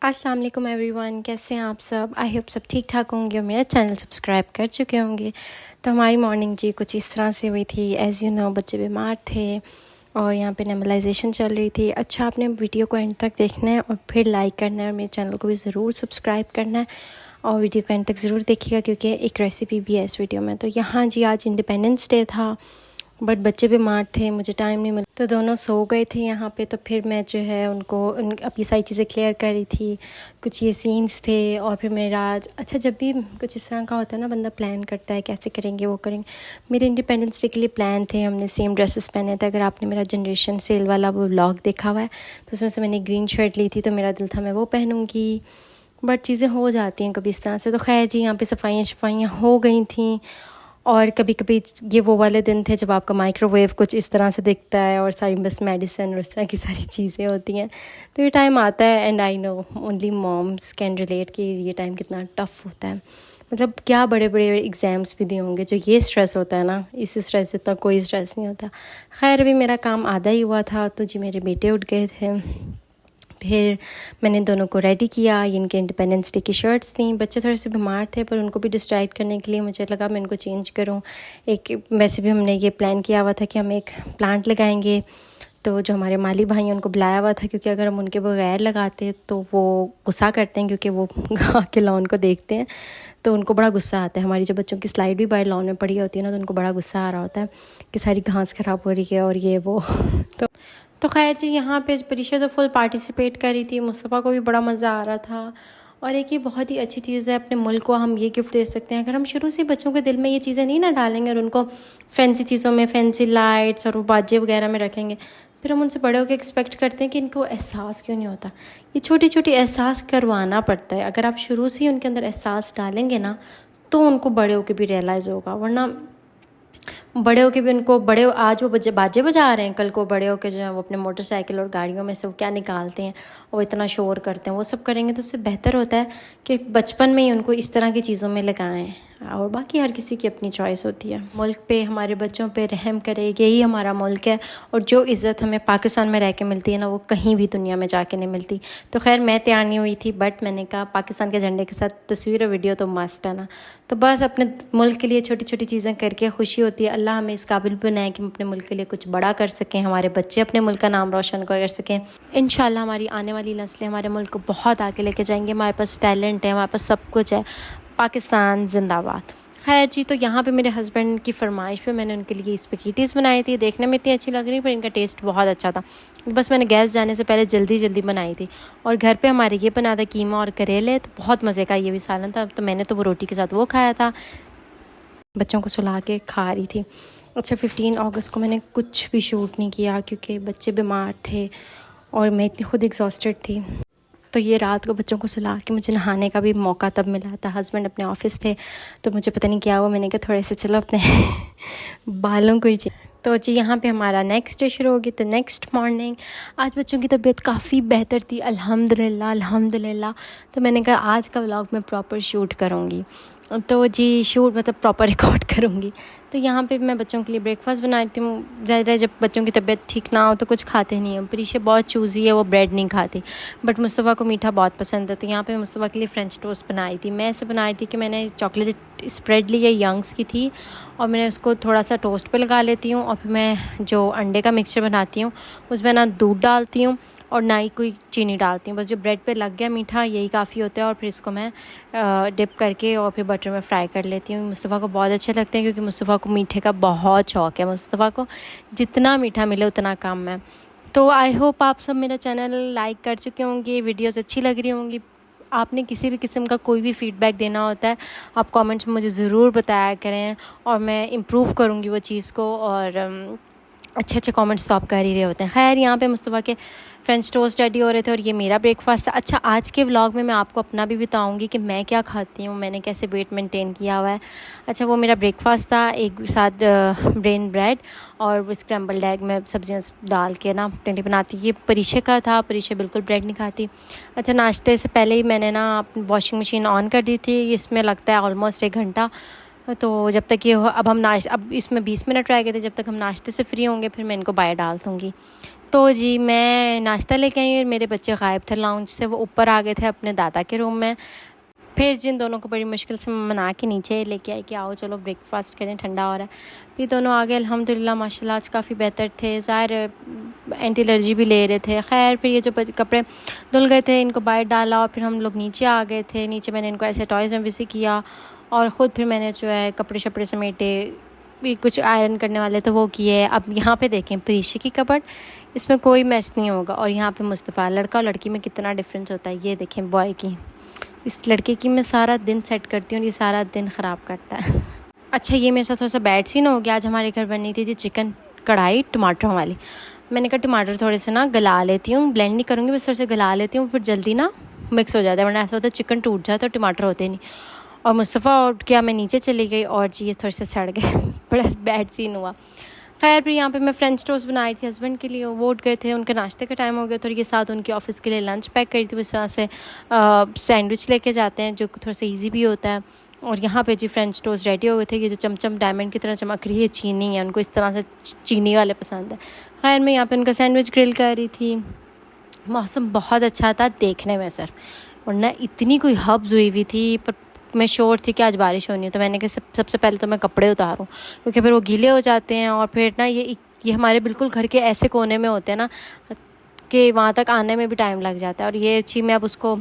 अस्सलाम वालेकुम एवरीवन, कैसे हैं आप सब। आई होप सब ठीक ठाक होंगे और मेरा चैनल सब्सक्राइब कर चुके होंगे। तो हमारी मॉर्निंग जी कुछ इस तरह से हुई थी। एज़ यू नो बच्चे बीमार थे और यहाँ पे नेबुलाइजेशन चल रही थी। अच्छा, आपने वीडियो को एंड तक देखना है और फिर लाइक करना है और मेरे चैनल को भी ज़रूर सब्सक्राइब करना है और वीडियो को एंड तक ज़रूर देखिएगा क्योंकि एक रेसिपी भी है इस वीडियो में। तो यहाँ जी आज इंडिपेंडेंस डे था बट बच्चे बीमार थे, मुझे टाइम नहीं मिला तो दोनों सो गए थे यहाँ पे। तो फिर मैं जो है उनको अपनी सारी चीज़ें क्लियर कर रही थी। कुछ ये सीन्स थे और फिर मेरा अच्छा जब भी कुछ इस तरह का होता है ना, बंदा प्लान करता है कैसे करेंगे वो करेंगे। मेरे इंडिपेंडेंस डे के लिए प्लान थे, हमने सेम ड्रेसेस पहने थे। अगर आपने मेरा जनरेशन सेल वाला वो व्लॉग देखा हुआ है तो उसमें से मैंने ग्रीन शर्ट ली थी, तो मेरा दिल था मैं वो पहनूँगी बट चीज़ें हो जाती हैं कभी इस तरह से। तो खैर जी यहाँ पे सफाइयाँ हो गई थी और कभी कभी ये वो वाले दिन थे जब आपका माइक्रोवेव कुछ इस तरह से दिखता है और सारी बस मेडिसिन और इस तरह की सारी चीज़ें होती हैं। तो ये टाइम आता है and I know only moms can relate कि ये टाइम कितना टफ़ होता है। मतलब क्या बड़े बड़े एग्ज़ाम्स भी दिए होंगे, जो ये स्ट्रेस होता है ना, इस स्ट्रेस से इतना कोई स्ट्रेस नहीं होता। खैर अभी मेरा काम आधा ही हुआ था तो जी मेरे बेटे उठ गए थे। फिर मैंने दोनों को रेडी किया। ये इनके इंडिपेंडेंस डे की शर्ट्स थी। बच्चे थोड़े से बीमार थे पर उनको भी डिस्ट्रैक्ट करने के लिए मुझे लगा मैं इनको चेंज करूं। एक वैसे भी हमने ये प्लान किया हुआ था कि हम एक प्लांट लगाएंगे, तो जो हमारे माली भाई हैं उनको बुलाया हुआ था क्योंकि अगर हम उनके बगैर लगाते तो वो गुस्सा करते हैं क्योंकि वो आके लॉन को देखते हैं तो उनको बड़ा गुस्सा आता है। हमारी जो बच्चों की स्लाइड भी बाहर लॉन में पड़ी होती है ना, तो उनको बड़ा गुस्सा आ रहा होता है कि सारी घास ख़राब हो रही है और ये वो तो खैर जी यहाँ पे परीक्षा तो फुल पार्टिसिपेट कर रही थी। मुस्तफ़ा को भी बड़ा मज़ा आ रहा था। और एक ये बहुत ही अच्छी चीज़ है, अपने मुल्क को हम ये गिफ्ट दे सकते हैं अगर हम शुरू से बच्चों के दिल में ये चीज़ें नहीं ना डालेंगे और उनको फैंसी चीज़ों में, फैंसी लाइट्स और वो बाजे वगैरह में रखेंगे। फिर हम उनसे बड़े होकर एक्सपेक्ट करते हैं कि इनको एहसास क्यों नहीं होता। ये छोटी छोटी एहसास करवाना पड़ता है। अगर आप शुरू से ही उनके अंदर एहसास डालेंगे ना तो उनको बड़े होकर भी रियलाइज़ होगा। वरना बड़े होके भी उनको आज वो बाजे बजा रहे हैं, कल को बड़े होके जो है वो अपने मोटरसाइकिल और गाड़ियों में से वो क्या निकालते हैं, वो इतना शोर करते हैं, वो सब करेंगे। तो उससे बेहतर होता है कि बचपन में ही उनको इस तरह की चीज़ों में लगाएं। और बाकी हर किसी की अपनी चॉइस होती है। मुल्क पे, हमारे बच्चों पे रहम करे, यही हमारा मुल्क है। और जो इज़्ज़त हमें पाकिस्तान में रह के मिलती है ना, वो कहीं भी दुनिया में जाके नहीं मिलती। तो खैर मैं तैयार नहीं हुई थी बट मैंने कहा पाकिस्तान के झंडे के साथ तस्वीर और वीडियो तो मस्त है ना। तो बस अपने मुल्क के लिए छोटी छोटी चीज़ें करके खुशी होती है। अल्लाह हमें इस काबिल बनाए कि हम अपने मुल्क के लिए कुछ बड़ा कर सकें, हमारे बच्चे अपने मुल्क का नाम रोशन कर सकें। इंशाल्लाह हमारी आने वाली नस्लें हमारे मुल्क को बहुत आगे लेके जाएंगे। हमारे पास टैलेंट है, हमारे पास सब कुछ है। पाकिस्तान जिंदाबाद। खैर जी, तो यहाँ पे मेरे हस्बैंड की फरमाइश पे मैंने उनके लिए स्पैगेटीज़ बनाई थी। देखने में इतनी अच्छी लग रही पर इनका टेस्ट बहुत अच्छा था। बस मैंने गैस जाने से पहले जल्दी बनाई थी। और घर पे हमारे ये बना था कीमा और करेले, तो बहुत मज़े का ये भी सालन था। तो मैंने तो वो रोटी के साथ वो खाया था, बच्चों को सुला के खा रही थी। अच्छा, 15 अगस्त को मैंने कुछ भी शूट नहीं किया क्योंकि बच्चे बीमार थे और मैं इतनी खुद एग्जॉस्टेड थी। तो ये रात को बच्चों को सुला के मुझे नहाने का भी मौका तब मिला था। हस्बैंड अपने ऑफिस थे तो मुझे पता नहीं क्या हुआ, मैंने कहा थोड़े से चलो अपने बालों को ही। तो जी यहाँ पे हमारा नेक्स्ट डे शुरू होगी। तो नेक्स्ट मॉर्निंग आज बच्चों की तबीयत काफ़ी बेहतर थी, अल्हम्दुलिल्लाह। तो मैंने कहा आज का व्लॉग मैं प्रॉपर शूट करूँगी। तो जी शूट मतलब प्रॉपर रिकॉर्ड करूँगी। तो यहाँ पे मैं बच्चों के लिए ब्रेकफास्ट बनाती हूँ। ज़्यादा जब बच्चों की तबीयत ठीक ना हो तो कुछ खाते नहीं हैं। परीक्षा बहुत चूज़ी है, वो ब्रेड नहीं खाती बट मुस्तफ़ा को मीठा बहुत पसंद है। तो यहाँ पे मुस्तफ़ा के लिए फ्रेंच टोस्ट बनाई थी। मैं ऐसे बनाई थी कि मैंने चॉकलेट स्प्रेड ली है, यंग्स की थी, और मैंने उसको थोड़ा सा टोस्ट पे लगा लेती हूँ। और फिर मैं जो अंडे का मिक्सचर बनाती हूँ उसमें ना दूध डालती हूँ और ना ही कोई चीनी डालती हूँ। बस जो ब्रेड पे लग गया मीठा यही काफ़ी होता है। और फिर इसको मैं डिप करके और फिर बटर में फ्राई कर लेती हूँ। मुस्तफ़ा को बहुत अच्छे लगते हैं क्योंकि मुस्तफ़ा को मीठे का बहुत शौक़ है। मुस्तफ़ा को जितना मीठा मिले उतना कम है। तो आई होप आप सब मेरा चैनल लाइक कर चुके होंगे, वीडियोज़ अच्छी लग रही होंगी। आपने किसी भी किस्म का कोई भी फ़ीडबैक देना होता है आप कमेंट्स में मुझे ज़रूर बताया करें और मैं इम्प्रूव करूँगी वो चीज़ को। और अच्छे कमेंट्स तो आप कर ही रहे होते हैं। खैर यहाँ पे मुस्तफ़ा के फ्रेंच टोस्ट रेडी हो रहे थे और ये मेरा ब्रेकफास्ट था। अच्छा, आज के व्लॉग में मैं आपको अपना भी बताऊंगी कि मैं क्या खाती हूँ, मैंने कैसे वेट मेंटेन किया हुआ है। अच्छा, वो मेरा ब्रेकफास्ट था, एक साथ ब्रेन ब्रेड और वो स्क्रैम्बल्ड एग में सब्जियाँ डाल के ना अपने लिए बनाती। ये परीक्षा का था, परीक्षा बिल्कुल ब्रेड नहीं खाती। अच्छा, नाश्ते से पहले ही मैंने ना वॉशिंग मशीन ऑन कर दी थी। इसमें लगता है ऑलमोस्ट 1 घंटा। तो जब तक ये अब इसमें 20 मिनट रह गए थे। जब तक हम नाश्ते से फ्री होंगे फिर मैं इनको बाहर डाल दूँगी। तो जी मैं नाश्ता लेके आई और मेरे बच्चे गायब थे लाउंज से, वो ऊपर आ गए थे अपने दादा के रूम में। फिर जिन दोनों को बड़ी मुश्किल से मना के नीचे लेके आई कि आओ चलो ब्रेकफास्ट करें, ठंडा हो रहा है। फिर दोनों आ गए अल्हम्दुलिल्लाह माशाल्लाह, आज काफ़ी बेहतर थे। ज़ाहिर एंटी एलर्जी भी ले रहे थे। खैर फिर ये जो कपड़े धुल गए थे इनको बाहर डाला और फिर हम लोग नीचे आ गए थे। नीचे मैंने इनको ऐसे टॉयज़ में बिज़ी किया और ख़ुद फिर मैंने जो है कपड़े शपड़े समेटे, भी कुछ आयरन करने वाले तो वो किए। अब यहाँ पे देखें प्रीशी की कपड़, इसमें कोई मैस नहीं होगा। और यहाँ पे मुस्तफ़ा, लड़का और लड़की में कितना डिफरेंस होता है। ये देखें बॉय की, इस लड़के की मैं सारा दिन सेट करती हूँ और ये सारा दिन ख़राब करता है। अच्छा ये मेरे साथ थोड़ा सा बैड सीन हो गया। आज हमारे घर बनी थी जी चिकन कढ़ाई टमाटरों वाली। मैंने कहा टमाटर थोड़े से ना गला लेती हूँ, ब्लेंड नहीं करूँगी, बस थोड़े से गला लेती हूँ, फिर जल्दी ना मिक्स हो जाता है, वरना ऐसा होता है चिकन टूट जाता है और टमाटर होते नहीं। और मुस्तफ़ा उठ गया, मैं नीचे चली गई और जी ये थोड़े से सड़ गए। बड़ा बैड सीन हुआ। खैर फिर यहाँ पे मैं फ्रेंच टोस्ट बनाई थी हस्बैंड के लिए, वो उठ गए थे, उनके नाश्ते का टाइम हो गया तो ये साथ उनके ऑफ़िस के लिए लंच पैक करी थी। इस तरह से सैंडविच लेके जाते हैं जो थोड़ा सा ईजी भी होता है। और यहाँ पे जी फ्रेंच टोस्ट रेडी हो गए थे। ये जो चमचम डायमंड की तरह चमक रही है चीनी है, उनको इस तरह से चीनी वाले पसंद है। खैर मैं यहाँ पे उनका सैंडविच ग्रिल कर रही थी। मौसम बहुत अच्छा था देखने में सर, वरना इतनी कोई हब्स हुई हुई थी, पर मैं श्योर थी कि आज बारिश होनी है। तो मैंने कहा सबसे पहले तो मैं कपड़े उतारूँ, क्योंकि फिर वो गीले हो जाते हैं और फिर ना ये हमारे बिल्कुल घर के ऐसे कोने में होते हैं ना कि वहाँ तक आने में भी टाइम लग जाता है। और ये अच्छी मैं अब उसको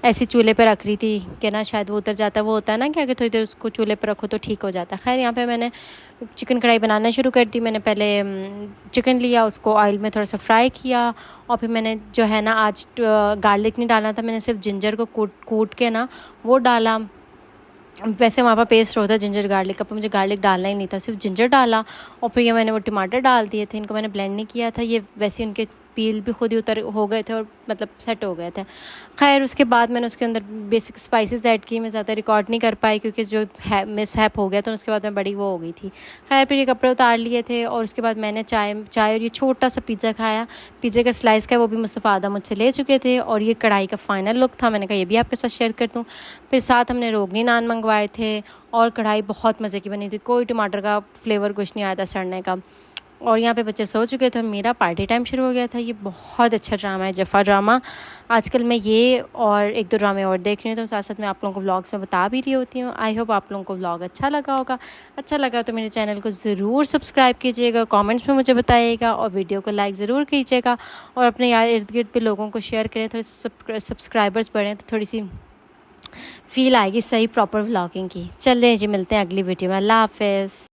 ऐसे चूल्हे पे रख रही थी कि ना शायद वो उतर जाता है। वो होता है ना कि अगर थोड़ी देर उसको चूल्हे पे रखो तो ठीक हो जाता है। खैर यहाँ पे मैंने चिकन कढ़ाई बनाना शुरू कर दी। मैंने पहले चिकन लिया, उसको ऑयल में थोड़ा सा फ्राई किया और फिर मैंने जो है ना आज गार्लिक नहीं डालना था, मैंने सिर्फ जिंजर को कूट के ना वो डाला। वैसे वहाँ पर पेस्ट होता है जिंजर गार्लिक का, पर मुझे गार्लिक डालना ही नहीं था, सिर्फ जिंजर डाला। और फिर ये मैंने वो टमाटर डाल दिए थे, इनको मैंने ब्लेंड नहीं किया था। ये वैसे उनके पील भी खुद ही उतर हो गए थे और मतलब सेट हो गए थे। खैर उसके बाद मैंने उसके अंदर बेसिक स्पाइसेस ऐड की। मैं ज़्यादा रिकॉर्ड नहीं कर पाई क्योंकि जो है मिसहैप हो गया तो उसके बाद मैं बड़ी वो हो गई थी। खैर फिर ये कपड़े उतार लिए थे और उसके बाद मैंने चाय और ये छोटा सा पिज़्ज़ा खाया। पिज़्ज़े का स्लाइस का वो भी मुस्तफ़ा आधा मुझसे ले चुके थे और ये कढ़ाई का फ़ाइनल लुक था। मैंने कहा ये भी आपके साथ शेयर कर दूँ। फिर साथ हमने रोगनी नान मंगवाए थे और कढ़ाई बहुत मज़े की बनी थी, कोई टमाटर का फ्लेवर कुछ नहीं आया था सड़ने का। और यहाँ पे बच्चे सो चुके थे, मेरा पार्टी टाइम शुरू हो गया था। ये बहुत अच्छा ड्रामा है जफ़ा ड्रामा। आजकल मैं ये और एक दो ड्रामे और देख रही हूँ, तो साथ साथ मैं आप लोगों को व्लॉग्स में बता भी रही होती हूँ। आई होप आप लोगों को व्लॉग अच्छा लगा होगा। अच्छा लगा तो मेरे चैनल को ज़रूर सब्सक्राइब कीजिएगा, कमेंट्स में मुझे बताइएगा और वीडियो को लाइक ज़रूर कीजिएगा और अपने यार इर्द गिर्द पे लोगों को शेयर करें। थोड़े सब्सक्राइबर्स बढ़ें तो थोड़ी सी फील आएगी सही प्रॉपर व्लॉगिंग की। चलें जी, मिलते हैं अगली वीडियो में। अल्लाह हाफ़िज़।